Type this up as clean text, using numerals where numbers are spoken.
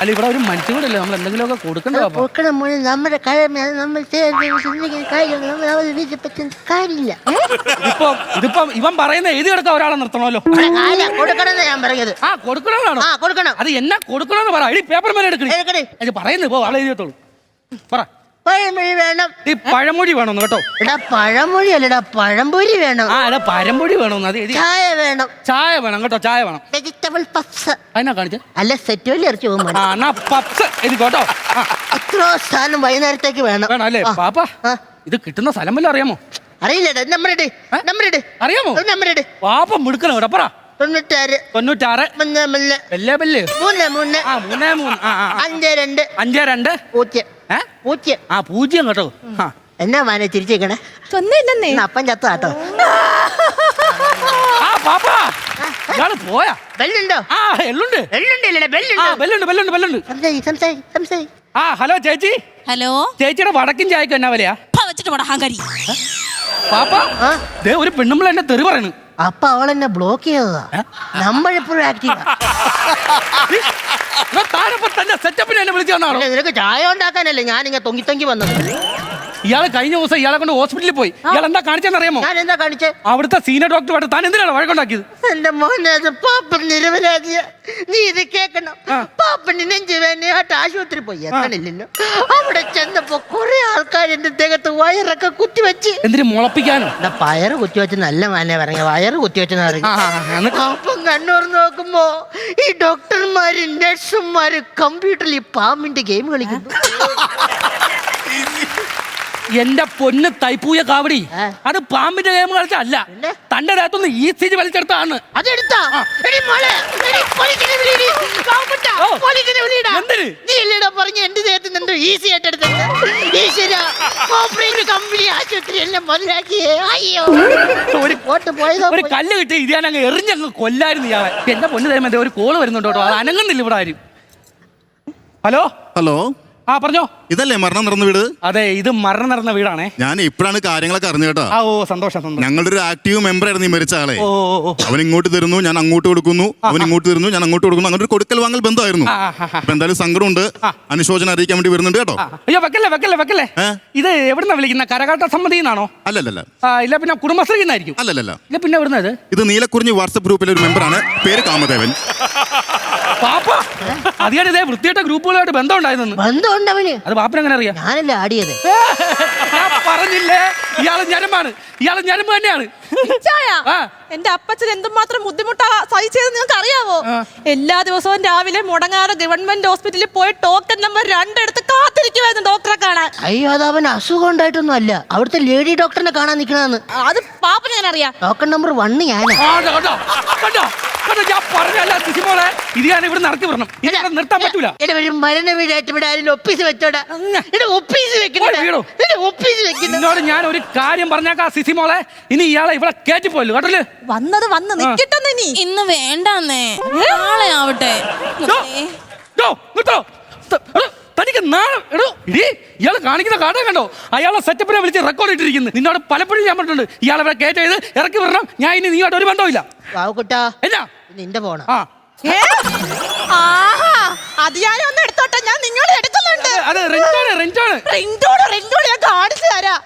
അല്ല ഇവിടെ ഒരു മനുഷ്യൻ കൂടെ നമ്മൾ എന്തെങ്കിലുമൊക്കെ കൊടുക്കണ്ടോ കൊടുക്കണം മോനെ, നമ്മുടെ നമ്മൾ കാര്യമില്ല. ഇതിപ്പോ ഇവൻ പറയുന്ന എഴുതി എടുക്കാൻ ഒരാളെ നിർത്തണമല്ലോ. കൊടുക്കണം ഞാൻ പറഞ്ഞത്. കൊടുക്കണമെന്നാണോ? കൊടുക്കണം. അത് എന്നാ കൊടുക്കണമെന്ന് പറ. ഈ പേപ്പർ മേലെ എടുക്കണേ പറയുന്നത് പോ, ആളെ എഴുതിയോളൂ. പറ. പഴമൊഴി വേണം. ഈ പഴമൊഴി വേണമെന്ന് കേട്ടോ. എടാ പഴമൊഴി അല്ലടാ, പഴംപൊരി വേണം. പഴംപൊരി വേണമെന്ന്. അത് ചായ വേണം. ചായ വേണം കേട്ടോ, ചായ വേണം. Vegetable puffs. അതിനാ കാണിച്ച അല്ല സെറ്റ് വലിയ ഇറച്ചി പോകുമ്പോ പപ്സ് കേട്ടോ. എത്രയോ സാധനം വൈകുന്നേരത്തേക്ക് വേണം. വേണം അല്ലേ പാപ്പ? ഇത് കിട്ടുന്ന സ്ഥലം വല്ലതും അറിയാമോ? അറിയില്ലടാ. നമ്പർ അറിയാമോ? നമ്പർ പാപ്പ മിടുക്കണം കേട്ടോ. പറ. 96 96 3 52 52 0 കേട്ടോ. എന്നാ മാനെ ചിരിച്ചേക്കണേ? അപ്പം ചത്ത കേട്ടോ. ഇയാള് പോയാ? ബെല്ലുണ്ടോ? എള്ളുണ്ട്. ഹലോ ചേച്ചി. ഹലോ ചേച്ചിയുടെ വടക്കും ചായക്ക് എന്നാ വിലയാ? പാപ്പ ദേ ഒരു പെണ്ണുമ്പോൾ എന്നെ തെറി പറയണു. അപ്പൊ അവളെന്നെ ബ്ലോക്ക് ചെയ്തതാ. നമ്മളെപ്പോഴും ആക്റ്റീവാ. തന്നെ സെറ്റപ്പിന് എന്നെ വിളിച്ചു വന്നാണോ? നിനക്ക് ചായ ഉണ്ടാക്കാനല്ലേ ഞാനിങ്ങനെ തൊങ്ങി വന്നത്. ഇയാള് കഴിഞ്ഞ ദിവസം ഇയാളെ കൊണ്ട് ഹോസ്പിറ്റലിൽ പോയി. ഇയാൾ എന്താ കാണിച്ചെന്നറിയാമോ? ഞാൻ എന്താ കാണിച്ചേ? അവിടുത്തെ സീനിയർ ഡോക്ടർ താൻ എന്തിനാണ് വഴക്കുണ്ടാക്കിയത്? എന്റെ മോനെ, അത് പാപ്പൻ നിരപരാധിയ. നീ ഇത് കേക്കണം. പാപ്പന് നെഞ്ചു വേനയായിട്ട് ആശുപത്രി പോയി എത്തണില്ലല്ലോ. അവിടെ ചെന്നപ്പോ കുറെ ആൾക്കാർ എന്റെ ദേഹത്ത് വയറൊക്കെ കുത്തിവെച്ച്. എന്തിനു മുളപ്പിക്കാനോ? പയറ് കുത്തിവെച്ച് നല്ല മാനെ പറഞ്ഞ വയറ് കുത്തിവെച്ചെന്ന് പറഞ്ഞു. അപ്പം കണ്ണൂർ നോക്കുമ്പോ ഈ ഡോക്ടർമാര് നഴ്സുമാര് കമ്പ്യൂട്ടറിൽ ഈ പാമ്പിന്റെ ഗെയിം കളിക്കുന്നു. എന്റെ പൊന്ന് തൈപ്പൂയ കാവടി, അത് പാമ്പിന്റെ ഗെയിം കളിച്ചല്ല, തന്റെ ദേഹത്തൊന്ന് ഈ സ്ഥിതി വലിച്ചെടുത്താണ്. എന്റെ ദേഹത്ത് എന്തോ ഈസി ആയിട്ട് എടുത്തത്. ഒരു കല്ല് കിട്ടി ഇരിയാനങ്ങ് എറിഞ്ഞങ്ങ് കൊല്ലായിരുന്നു ഇയാളെ. എന്റെ പൊന്ന് തരുമ്പോ ഒരു കോള് വരുന്നുണ്ടോ? അത് അനങ്ങുന്നില്ല ഇവിടെ ആരും. ഹലോ ഹലോ പറഞ്ഞോ. ഇതല്ലേ മരണം നടന്ന വീട്? അതെ, ഇത് മരണം നടന്ന വീടാണേ. ഞാൻ ഇപ്പോഴാണ് കാര്യങ്ങളൊക്കെ അറിഞ്ഞു കേട്ടോ. സന്തോഷം. ഞങ്ങളുടെ ഒരു ആക്റ്റീവ് മെമ്പർ ആയിരുന്നു ഈ മരിച്ച ആളെ. അവൻ ഇങ്ങോട്ട് തരുന്നു, ഞാൻ അങ്ങോട്ട് കൊടുക്കുന്നു. അവൻ ഇങ്ങോട്ട് തരുന്നു, ഞാൻ അങ്ങോട്ട് കൊടുക്കുന്നു. അങ്ങനെ ഒരു കൊടുക്കൽ വാങ്ങൽ ബന്ധമായിരുന്നു. അപ്പൊ എന്തായാലും സങ്കടമുണ്ട്, അനുശോചനം അറിയിക്കാൻ വേണ്ടി വരുന്നുണ്ട് കേട്ടോ. അയ്യോ വെക്കല്ലേ. ഇത് എവിടുന്ന വിളിക്കുന്ന? കരകാട്ട സമിതിന്നാണോ? അല്ലല്ല. ഇല്ല പിന്നെ കുടുംബശ്രീ എന്നായിരിക്കും. അല്ലല്ല. ഇല്ല പിന്നെ എവിടുന്നത്? ഇത് നീലക്കുറിഞ്ഞി വാട്സ്ആപ്പ് ഗ്രൂപ്പിലെ ഒരു മെമ്പറാണ്, പേര് കാമദേവൻ. പാപ്പ അതിയാണ് ഇതേ വൃത്തിയായിട്ട ഗ്രൂപ്പുകളായിട്ട് ബന്ധം ഉണ്ടായിരുന്നു. അത് പാപ്പൻ എങ്ങനെ അറിയാം? ഞാനല്ലേ ആടിയത്. ഞാൻ പറഞ്ഞില്ലേ, ഇയാള് ഞരമ്പ് തന്നെയാണ്. എന്റെ അപ്പച്ചൻ എന്തുമാത്രം ബുദ്ധിമുട്ടാ സഹിച്ചത് നിങ്ങൾക്ക് അറിയാവോ? എല്ലാ ദിവസവും രാവിലെ മുടങ്ങാതെ ഗവൺമെന്റ് ഹോസ്പിറ്റലിൽ പോയി ടോക്കൺ നമ്പർ 2 എടുത്ത് കാത്തിരിക്കുവായിരുന്നു ഡോക്ടറെ കാണാൻ. അയ്യോ, അത് അവൻ അസുഖം ഉണ്ടായിട്ടൊന്നും അല്ല, അവിടുത്തെ ലേഡി ഡോക്ടറിനെ കാണാൻ നിൽക്കണെന്ന്. അത് പാപ്പന് ഞാൻ അറിയാം. ടോക്കൺ നമ്പർ 1 ഞാനാ. ഞാൻ പറഞ്ഞല്ല സിസിമോളെ, ഇത് ഞാൻ ഇവിടെ നടത്തി വരണം. ഇവിടെ നിർത്താൻ പറ്റൂല. മരണ വീടായിട്ട് ഇവിടെ ആരും ഒപ്പീസ് വെച്ചോടാ. എന്നോട് ഞാൻ ഒരു കാര്യം പറഞ്ഞേക്കാ സിസിമോളെ, ഇനി ഇയാളെ ഇവിടെ കയറ്റിപ്പോയല്ലോ കേട്ടല്ലേ. വന്ന് നിക്കട്ടെന്ന്. ഇനി ഇന്ന് വേണ്ടെന്നേ, നാളെ ആവട്ടെ. തനിക്ക് ഇയാൾ കാണിക്കുന്ന കാട്ടം കണ്ടോ? അയാളെ സെറ്റപ്പിനെ വിളിച്ച് റെക്കോർഡ് ഇട്ടിരിക്കുന്നു. നിന്നോട് പലപ്പോഴും ഞാൻ പറഞ്ഞിട്ടുണ്ട്, ഇയാളെ ഇവിടെ കയറ്റി ചെയ്ത് ഇറക്കി വിടണം. ഞാൻ ഇനി നീയോട്ട് ഒരു ബന്ധമില്ല. എന്നാ നിന്റെ ഫോണാ? അത് ഞാൻ ഒന്ന് എടുത്തോട്ടെ, ഞാൻ നിങ്ങളെ എടുക്കുന്നുണ്ട്. അത് റിംഗ്ടോണ് ഞാൻ കാണിച്ചു തരാം.